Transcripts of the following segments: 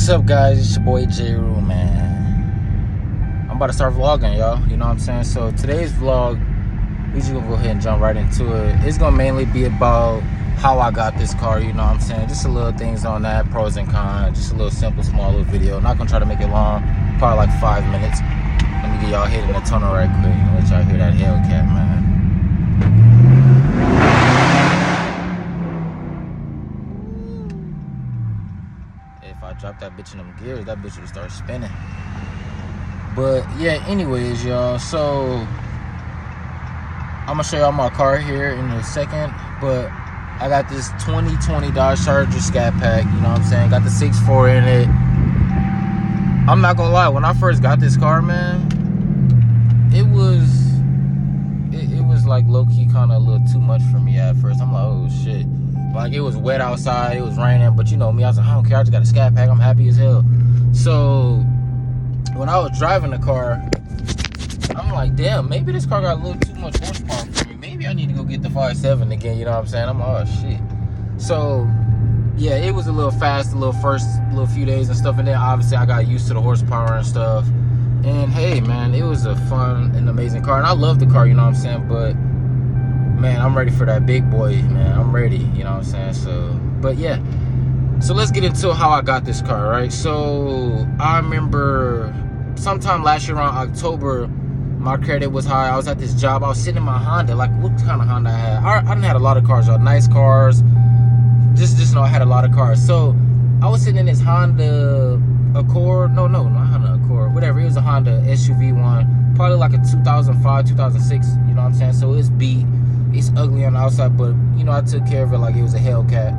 What's up, guys? It's your boy J Rule, man. I'm about to start vlogging, y'all. You know what I'm saying? So today's vlog, we just gonna go ahead and jump right into it. It's gonna mainly be about how I got this car, you know what I'm saying? Just a little things on that, pros and cons. Just a little simple, small little video. Not gonna try to make it long, probably like 5 minutes. Let me get y'all hit in the tunnel right quick and let y'all hear that Hellcat, man. If I drop that bitch in them gears, that bitch would start spinning. But yeah, anyways, y'all, so I'm gonna show y'all my car here in a second. But I got this 2020 Dodge Charger Scat Pack, you know what I'm saying? Got the 6.4 in it. I'm not gonna lie, when I first got this car, man, it was like low-key kind of a little too much for me at first. I'm like, oh shit. Like, it was wet outside, it was raining, but you know me, I was like, I don't care, I just got a Scat Pack, I'm happy as hell. So when I was driving the car, I'm like, damn, maybe this car got a little too much horsepower for me. Maybe I need to go get the 5.7 again, you know what I'm saying? I'm like, oh shit. So yeah, it was a little fast, a little few days and stuff, and then obviously I got used to the horsepower and stuff. And hey, man, it was a fun and amazing car, and I love the car, you know what I'm saying? But man, I'm ready for that big boy, man. I'm ready, you know what I'm saying? So, but yeah, so let's get into how I got this car, right? So I remember sometime last year around October, my credit was high. I was at this job, I was sitting in my Honda. Like, what kind of Honda I had? I didn't have a lot of cars, y'all. Nice cars. Just know I had a lot of cars. So I was sitting in this Honda Accord. No, not Honda Accord. Whatever. It was a Honda SUV one. Probably like a 2005, 2006. You know what I'm saying? So it's beat. It's ugly on the outside, but you know, I took care of it like it was a Hellcat.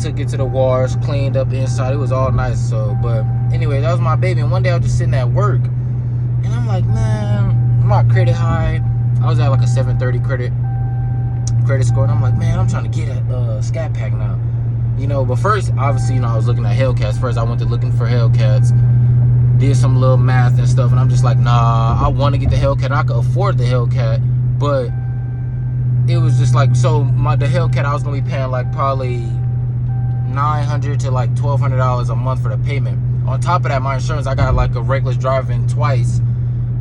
Took it to the wash, cleaned up inside. It was all nice. So, but anyway, that was my baby. And one day I was just sitting at work, and I'm like, man, my credit high. I was at like a 730 credit score, and I'm like, man, I'm trying to get a Scat Pack now. You know, but first, obviously, you know, I was looking at Hellcats. First, I went to looking for Hellcats. Did some little math and stuff, and I'm just like, nah, I want to get the Hellcat. I could afford the Hellcat, but it was just like, so the Hellcat, I was gonna be paying like probably $900 to like $1,200 a month for the payment. On top of that, my insurance, I got like a reckless driving twice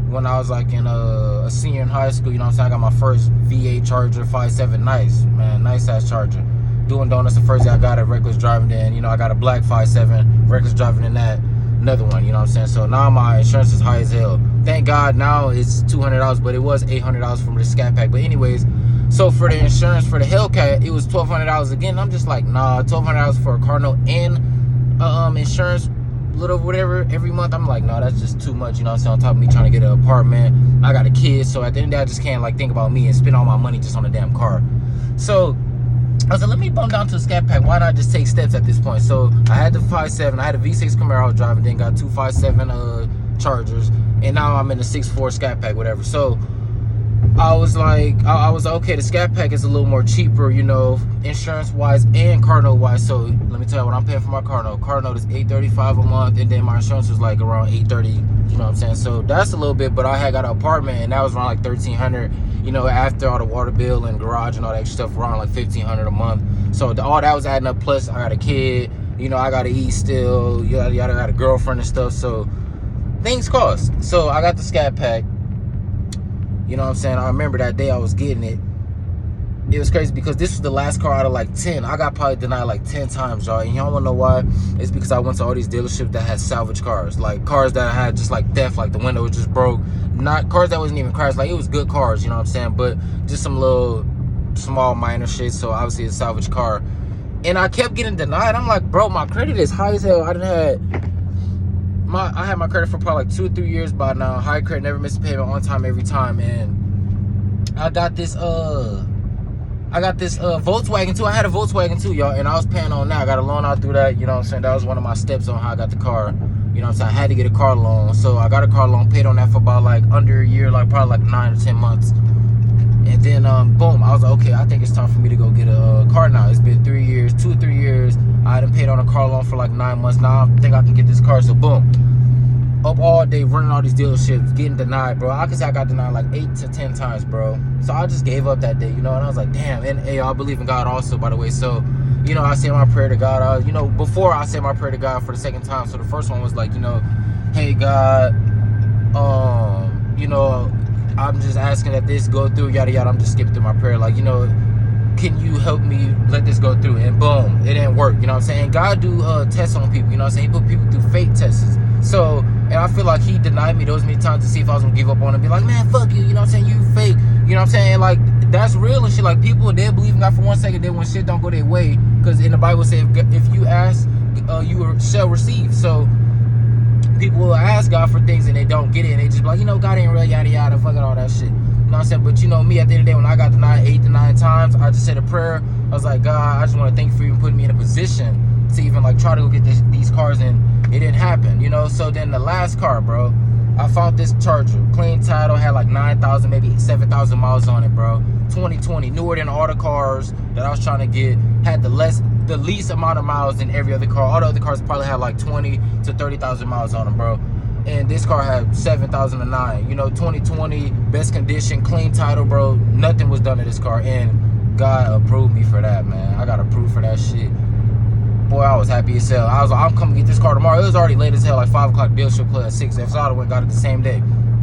when I was like in a senior in high school. You know what I'm saying? I got my first V8 Charger 5.7, nice, man, nice ass Charger. Doing donuts the first day I got a reckless driving. Then, you know, I got a black 5.7, reckless driving in that, another one, you know what I'm saying? So now my insurance is high as hell. Thank God now it's $200, but it was $800 from the Scat Pack. But anyways, so for the insurance for the Hellcat, it was $1,200 again. I'm just like, nah, $1,200 for a car note and insurance, little whatever, every month. I'm like, nah, that's just too much, you know what I'm saying? On top of me trying to get an apartment, I got a kid, so at the end of the day, I just can't like think about me and spend all my money just on a damn car. So I was like, let me bump down to a Scat Pack. Why not just take steps at this point? So I had the 5.7, I had a V6 Camaro I was driving, then got two 5.7 Chargers, and now I'm in the 6.4 Scat Pack, whatever. So I was like, I was okay, the Scat Pack is a little more cheaper, you know, insurance wise and car note wise. So let me tell you what I'm paying for my car note. Car note is $835 a month, and then my insurance was like around $830, you know what I'm saying? So that's a little bit, but I had got an apartment, and that was around like $1,300, you know, after all the water bill and garage and all that stuff, around like $1,500 a month. So all that was adding up, plus I got a kid, you know, I gotta eat still, yada yada, I got a girlfriend and stuff, so things cost. So I got the Scat Pack. You know what I'm saying? I remember that day I was getting it. It was crazy because this was the last car out of like 10. I got probably denied like 10 times, y'all. And y'all wanna know why? It's because I went to all these dealerships that had salvage cars. Like cars that had just like theft, like the window was just broke. Not cars that wasn't even crashed. Like, it was good cars, you know what I'm saying? But just some little small minor shit. So obviously it's a salvage car. And I kept getting denied. I'm like, bro, my credit is high as hell. I had my credit for probably like 2 or 3 years by now. High credit, never missed a payment, on time every time. And I got this Volkswagen too. I had a Volkswagen too, y'all, and I was paying on that. I got a loan out through that, you know what I'm saying? That was one of my steps on how I got the car. You know what I'm saying? I had to get a car loan. So I got a car loan, paid on that for about like under a year, like probably like 9 or 10 months. And then boom, I was like, okay, I think it's time for me to go get a car now. It's been 3 years, 2 or 3 years. I hadn't paid on a car loan for like 9 months. Now I think I can get this car. So boom, up all day running all these dealerships, getting denied, bro. I could say I got denied like 8 to 10 times, bro. So I just gave up that day, you know. And I was like, damn. And hey, I believe in God also, by the way. So you know, I said my prayer to God. You know, before I said my prayer to God for the second time. So the first one was like, you know, hey God, you know, I'm just asking that this go through, yada yada. I'm just skipping through my prayer, like, you know, can you help me let this go through? And boom, it didn't work. You know what I'm saying? God do tests on people. You know what I'm saying? He put people through fake tests. So, and I feel like he denied me those many times to see if I was gonna give up on him and be like, man, fuck you. You know what I'm saying? You fake. You know what I'm saying? Like, that's real and shit. Like, people, they believe in God for 1 second, then when shit don't go their way, because in the Bible says if you ask, you shall receive. So people will ask God for things and they don't get it, and they just be like, you know, God ain't real, yada yada, fucking all that shit. You know what I'm saying? But you know me, at the end of the day, when I got denied 8 to 9 times, I just said a prayer. I was like, God, I just want to thank you for even putting me in a position to even like try to go get these cars, and it didn't happen, you know. So then the last car, bro, I found this Charger, clean title, had like 9,000, maybe 7,000 miles on it, bro. 2020, newer than all the cars that I was trying to get, had the least amount of miles than every other car. All the other cars probably had like 20 to 30,000 miles on them, bro. And this car had 7,009. You know, 2020, best condition, clean title, bro. Nothing was done to this car, and God approved me for that, man. I got approved for that shit. Boy, I was happy as hell. I was like, I'm coming to get this car tomorrow. It was already late as hell, like 5 o'clock. Dealership closed at 6. So I went and got it the same day.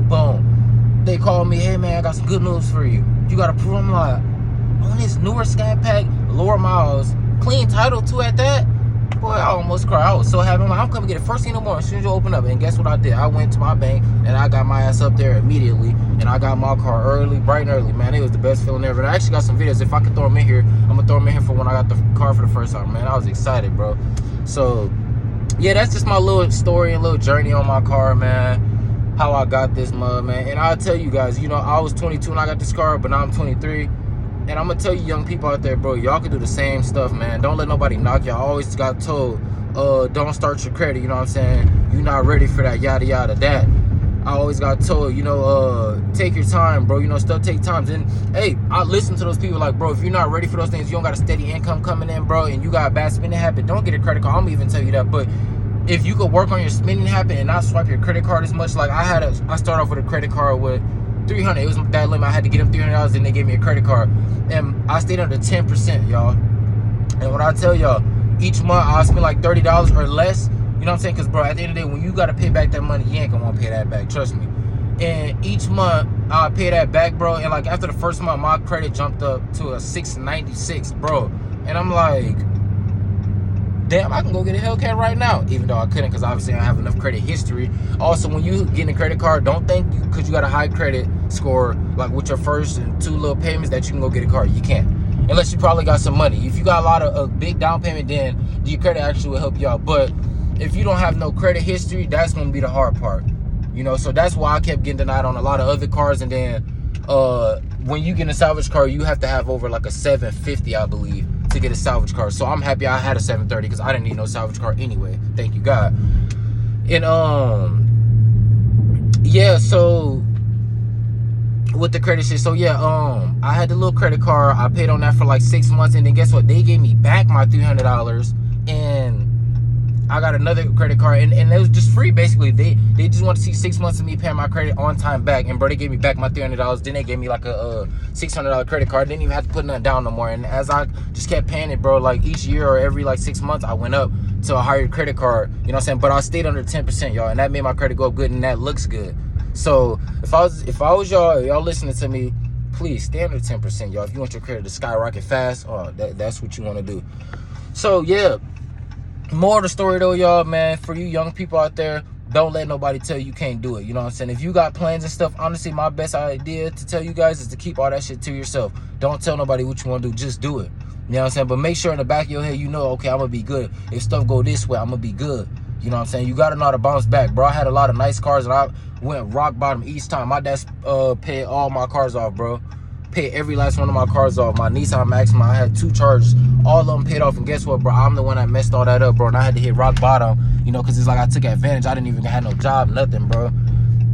Boom. They called me, hey man, I got some good news for you. You got approved. I'm like, on this newer Scat Pack, lower miles, clean title too at that. Boy, I almost cried. I was so happy. I'm like, I'm coming to get it first thing in the morning as soon as you open up. And guess what I did? I went to my bank and I got my ass up there immediately. And I got my car early, bright and early, man. It was the best feeling ever. And I actually got some videos. If I could throw them in here, I'm going to throw them in here for when I got the car for the first time, man. I was excited, bro. So, yeah, that's just my little story and little journey on my car, man. How I got this mud, man. And I'll tell you guys, you know, I was 22 when I got this car, but now I'm 23. And I'm going to tell you young people out there, bro, y'all can do the same stuff, man. Don't let nobody knock you. I always got told, don't start your credit, you know what I'm saying? You're not ready for that, yada, yada, that. I always got told, you know, take your time, bro. You know, stuff take time. And, hey, I listen to those people like, bro, if you're not ready for those things, you don't got a steady income coming in, bro, and you got a bad spending habit, don't get a credit card. I'm going to even tell you that. But if you could work on your spending habit and not swipe your credit card as much, like I started off with a credit card with $300. It was that limit. I had to get them $300, and they gave me a credit card. And I stayed under 10%, y'all. And when I tell y'all, each month I'll spend like $30 or less. You know what I'm saying? Because, bro, at the end of the day, when you got to pay back that money, you ain't going to want to pay that back. Trust me. And each month I'll pay that back, bro. And, like, after the first month, my credit jumped up to a 696, bro. And I'm like, damn, I can go get a Hellcat right now. Even though I couldn't, because obviously I don't have enough credit history. Also, when you get a credit card, don't think because you got a high credit score, like with your first and 2 little payments, that you can go get a car. You can't. Unless you probably got some money. If you got a lot of a big down payment, then your credit actually will help you out. But if you don't have no credit history, that's going to be the hard part. You know, so that's why I kept getting denied on a lot of other cars. And then when you get a salvage car, you have to have over like a 750, I believe, to get a salvage car. So I'm happy I had a 730 because I didn't need no salvage car anyway. Thank you, God. And yeah, so with the credit shit, so yeah, I had the little credit card. I paid on that for like 6 months, and then guess what? They gave me back my $300, and I got another credit card, and it was just free basically. They just want to see 6 months of me paying my credit on time back, and bro, they gave me back my $300. Then they gave me like a $600 credit card. Didn't even have to put nothing down no more. And as I just kept paying it, bro, like each year or every like 6 months, I went up to a higher credit card. You know what I'm saying? But I stayed under 10%, y'all, and that made my credit go up good, and that looks good. So if I was y'all listening to me, please stay under 10%, y'all. If you want your credit to skyrocket fast, that's what you want to do. So yeah, more of the story though, y'all, man, for you young people out there, don't let nobody tell you can't do it. You know what I'm saying? If you got plans and stuff, honestly, my best idea to tell you guys is to keep all that shit to yourself. Don't tell nobody what you want to do. Just do it. You know what I'm saying? But make sure in the back of your head, you know, okay, I'm going to be good. If stuff go this way, I'm going to be good. You know what I'm saying? You got to know how to bounce back, bro. I had a lot of nice cars, and I went rock bottom each time. My dad paid all my cars off, bro. Paid every last one of my cars off. My Nissan Maxima, I had 2 Chargers. All of them paid off. And guess what, bro? I'm the one that messed all that up, bro. And I had to hit rock bottom, you know, because it's like I took advantage. I didn't even have no job, nothing, bro.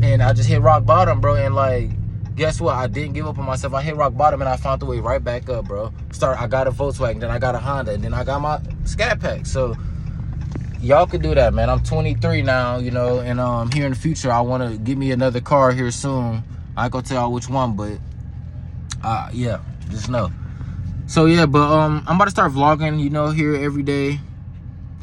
And I just hit rock bottom, bro. And, like, guess what? I didn't give up on myself. I hit rock bottom, and I found the way right back up, bro. I got a Volkswagen, then I got a Honda, and then I got my Scat Pack. So y'all could do that, man. I'm 23 now, you know, and here in the future, I want to get me another car here soon. I ain't gonna tell y'all which one, but yeah, just know. So yeah, but I'm about to start vlogging, you know, here every day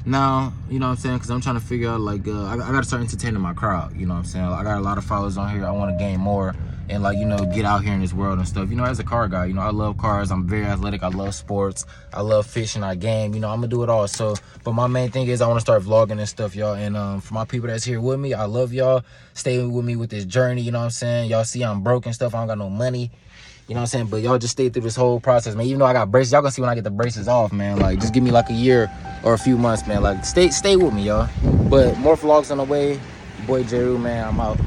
now, you know what I'm saying, because I'm trying to figure out, like, I gotta start entertaining my crowd, you know what I'm saying. I got a lot of followers on here. I want to gain more and, like, you know, get out here in this world and stuff. You know, as a car guy, you know, I love cars. I'm very athletic. I love sports. I love fishing. I game. You know, I'm gonna do it all. So, but my main thing is I want to start vlogging and stuff, y'all. And for my people that's here with me, I love y'all. Stay with me with this journey, you know what I'm saying. Y'all see I'm broke and stuff. I don't got no money. You know what I'm saying? But y'all just stay through this whole process, man. Even though I got braces, y'all gonna see when I get the braces off, man. Like, just give me like a year or a few months, man. Like, stay with me, y'all. But more vlogs on the way. Boy Jeru, man, I'm out.